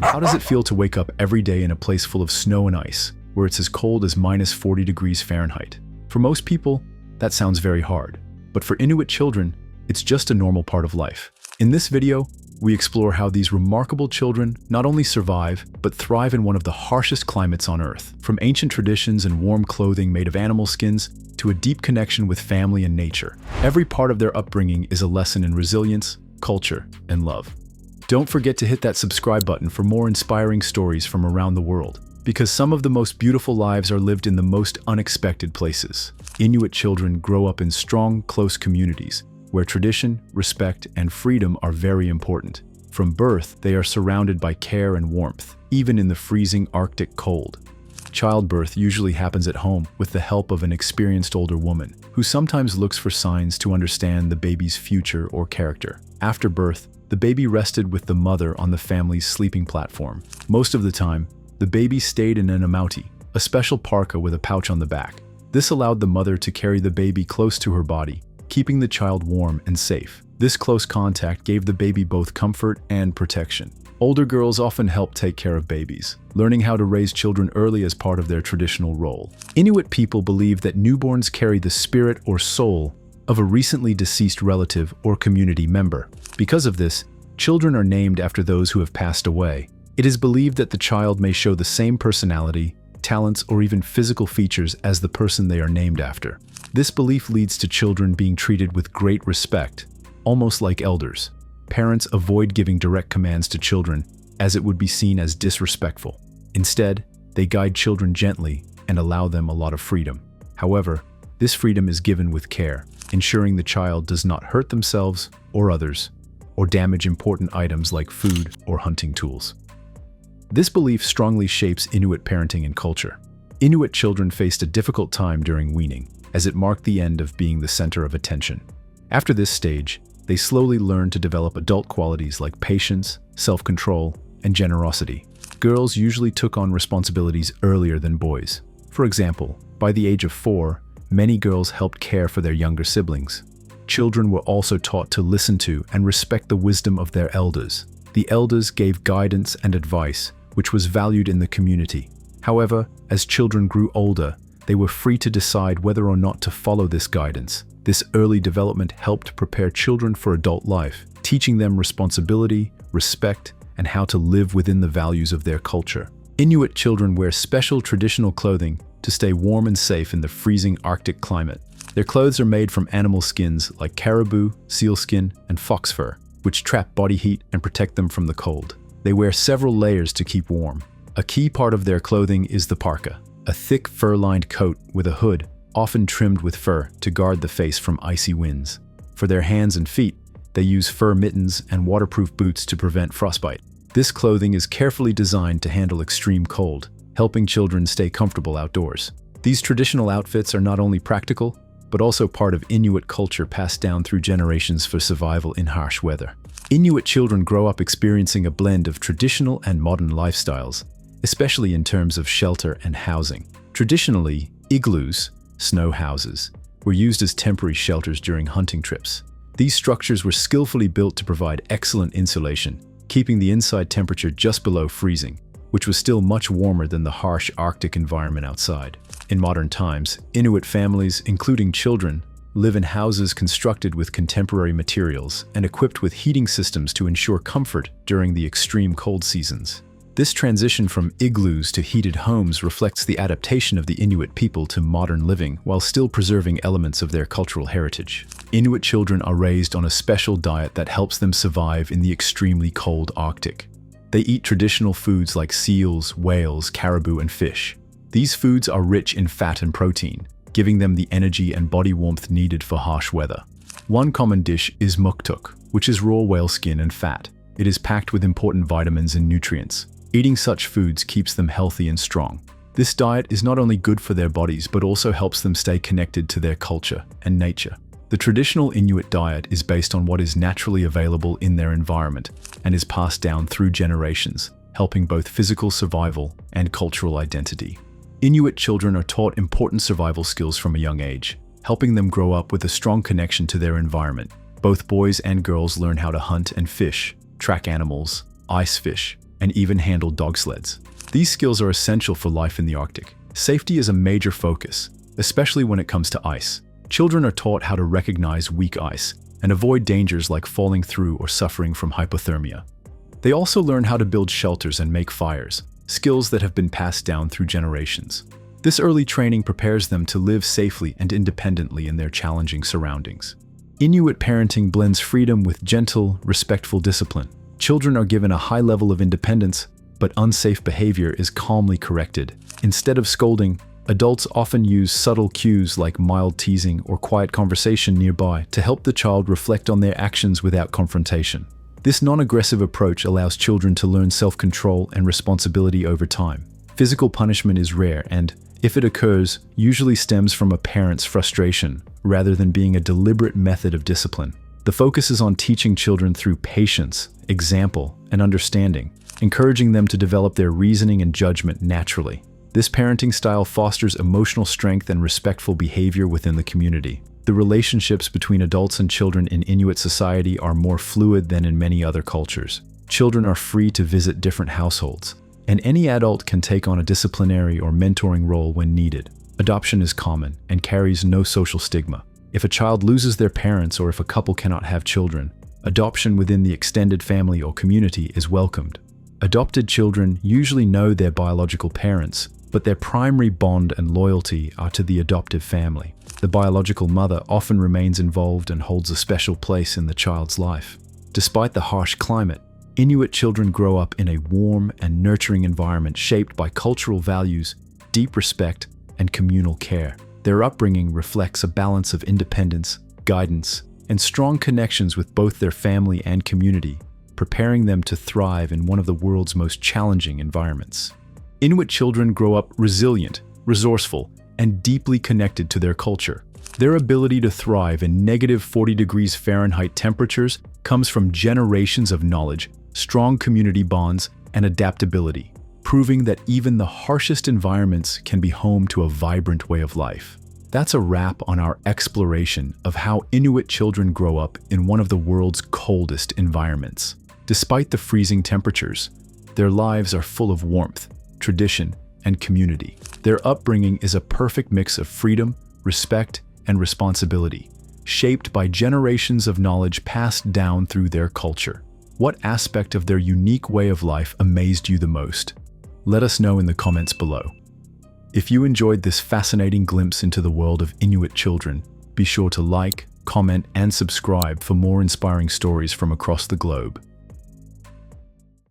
How does it feel to wake up every day in a place full of snow and ice, where it's as cold as -40 degrees Fahrenheit? For most people, that sounds very hard. But for Inuit children, it's just a normal part of life. In this video, we explore how these remarkable children not only survive, but thrive in one of the harshest climates on Earth. From ancient traditions and warm clothing made of animal skins, to a deep connection with family and nature. Every part of their upbringing is a lesson in resilience, culture, and love. Don't forget to hit that subscribe button for more inspiring stories from around the world, because some of the most beautiful lives are lived in the most unexpected places. Inuit children grow up in strong, close communities, where tradition, respect, and freedom are very important. From birth, they are surrounded by care and warmth, even in the freezing Arctic cold. Childbirth usually happens at home with the help of an experienced older woman, who sometimes looks for signs to understand the baby's future or character. After birth, the baby rested with the mother on the family's sleeping platform. Most of the time, the baby stayed in an amauti, a special parka with a pouch on the back. This allowed the mother to carry the baby close to her body, keeping the child warm and safe. This close contact gave the baby both comfort and protection. Older girls often help take care of babies, learning how to raise children early as part of their traditional role. Inuit people believe that newborns carry the spirit or soul of a recently deceased relative or community member. Because of this, children are named after those who have passed away. It is believed that the child may show the same personality, talents, or even physical features as the person they are named after. This belief leads to children being treated with great respect, almost like elders. Parents avoid giving direct commands to children, as it would be seen as disrespectful. Instead, they guide children gently and allow them a lot of freedom. However, this freedom is given with care, ensuring the child does not hurt themselves or others, or damage important items like food or hunting tools. This belief strongly shapes Inuit parenting and culture. Inuit children faced a difficult time during weaning, as it marked the end of being the center of attention. After this stage, they slowly learned to develop adult qualities like patience, self-control, and generosity. Girls usually took on responsibilities earlier than boys. For example, by the age of 4, many girls helped care for their younger siblings. Children were also taught to listen to and respect the wisdom of their elders. The elders gave guidance and advice, which was valued in the community. However, as children grew older, they were free to decide whether or not to follow this guidance. This early development helped prepare children for adult life, teaching them responsibility, respect, and how to live within the values of their culture. Inuit children wear special traditional clothing to stay warm and safe in the freezing Arctic climate. Their clothes are made from animal skins like caribou, sealskin, and fox fur, which trap body heat and protect them from the cold. They wear several layers to keep warm. A key part of their clothing is the parka, a thick fur-lined coat with a hood, often trimmed with fur to guard the face from icy winds. For their hands and feet, they use fur mittens and waterproof boots to prevent frostbite. This clothing is carefully designed to handle extreme cold, helping children stay comfortable outdoors. These traditional outfits are not only practical, but also part of Inuit culture passed down through generations for survival in harsh weather. Inuit children grow up experiencing a blend of traditional and modern lifestyles, especially in terms of shelter and housing. Traditionally, igloos, snow houses, were used as temporary shelters during hunting trips. These structures were skillfully built to provide excellent insulation, keeping the inside temperature just below freezing, which was still much warmer than the harsh Arctic environment outside. In modern times, Inuit families, including children, live in houses constructed with contemporary materials and equipped with heating systems to ensure comfort during the extreme cold seasons. This transition from igloos to heated homes reflects the adaptation of the Inuit people to modern living while still preserving elements of their cultural heritage. Inuit children are raised on a special diet that helps them survive in the extremely cold Arctic. They eat traditional foods like seals, whales, caribou, and fish. These foods are rich in fat and protein, giving them the energy and body warmth needed for harsh weather. One common dish is muktuk, which is raw whale skin and fat. It is packed with important vitamins and nutrients. Eating such foods keeps them healthy and strong. This diet is not only good for their bodies, but also helps them stay connected to their culture and nature. The traditional Inuit diet is based on what is naturally available in their environment and is passed down through generations, helping both physical survival and cultural identity. Inuit children are taught important survival skills from a young age, helping them grow up with a strong connection to their environment. Both boys and girls learn how to hunt and fish, track animals, ice fish, and even handle dog sleds. These skills are essential for life in the Arctic. Safety is a major focus, especially when it comes to ice. Children are taught how to recognize weak ice and avoid dangers like falling through or suffering from hypothermia. They also learn how to build shelters and make fires, skills that have been passed down through generations. This early training prepares them to live safely and independently in their challenging surroundings. Inuit parenting blends freedom with gentle, respectful discipline. Children are given a high level of independence, but unsafe behavior is calmly corrected. Instead of scolding, adults often use subtle cues like mild teasing or quiet conversation nearby to help the child reflect on their actions without confrontation. This non-aggressive approach allows children to learn self-control and responsibility over time. Physical punishment is rare and, if it occurs, usually stems from a parent's frustration rather than being a deliberate method of discipline. The focus is on teaching children through patience, example, and understanding, encouraging them to develop their reasoning and judgment naturally. This parenting style fosters emotional strength and respectful behavior within the community. The relationships between adults and children in Inuit society are more fluid than in many other cultures. Children are free to visit different households, and any adult can take on a disciplinary or mentoring role when needed. Adoption is common and carries no social stigma. If a child loses their parents or if a couple cannot have children, adoption within the extended family or community is welcomed. Adopted children usually know their biological parents, but their primary bond and loyalty are to the adoptive family. The biological mother often remains involved and holds a special place in the child's life. Despite the harsh climate, Inuit children grow up in a warm and nurturing environment shaped by cultural values, deep respect, and communal care. Their upbringing reflects a balance of independence, guidance, and strong connections with both their family and community, preparing them to thrive in one of the world's most challenging environments. Inuit children grow up resilient, resourceful, and deeply connected to their culture. Their ability to thrive in negative 40 degrees Fahrenheit temperatures comes from generations of knowledge, strong community bonds, and adaptability, proving that even the harshest environments can be home to a vibrant way of life. That's a wrap on our exploration of how Inuit children grow up in one of the world's coldest environments. Despite the freezing temperatures, their lives are full of warmth, tradition, and community. Their upbringing is a perfect mix of freedom, respect, and responsibility, shaped by generations of knowledge passed down through their culture. What aspect of their unique way of life amazed you the most? Let us know in the comments below. If you enjoyed this fascinating glimpse into the world of Inuit children, be sure to like, comment, and subscribe for more inspiring stories from across the globe.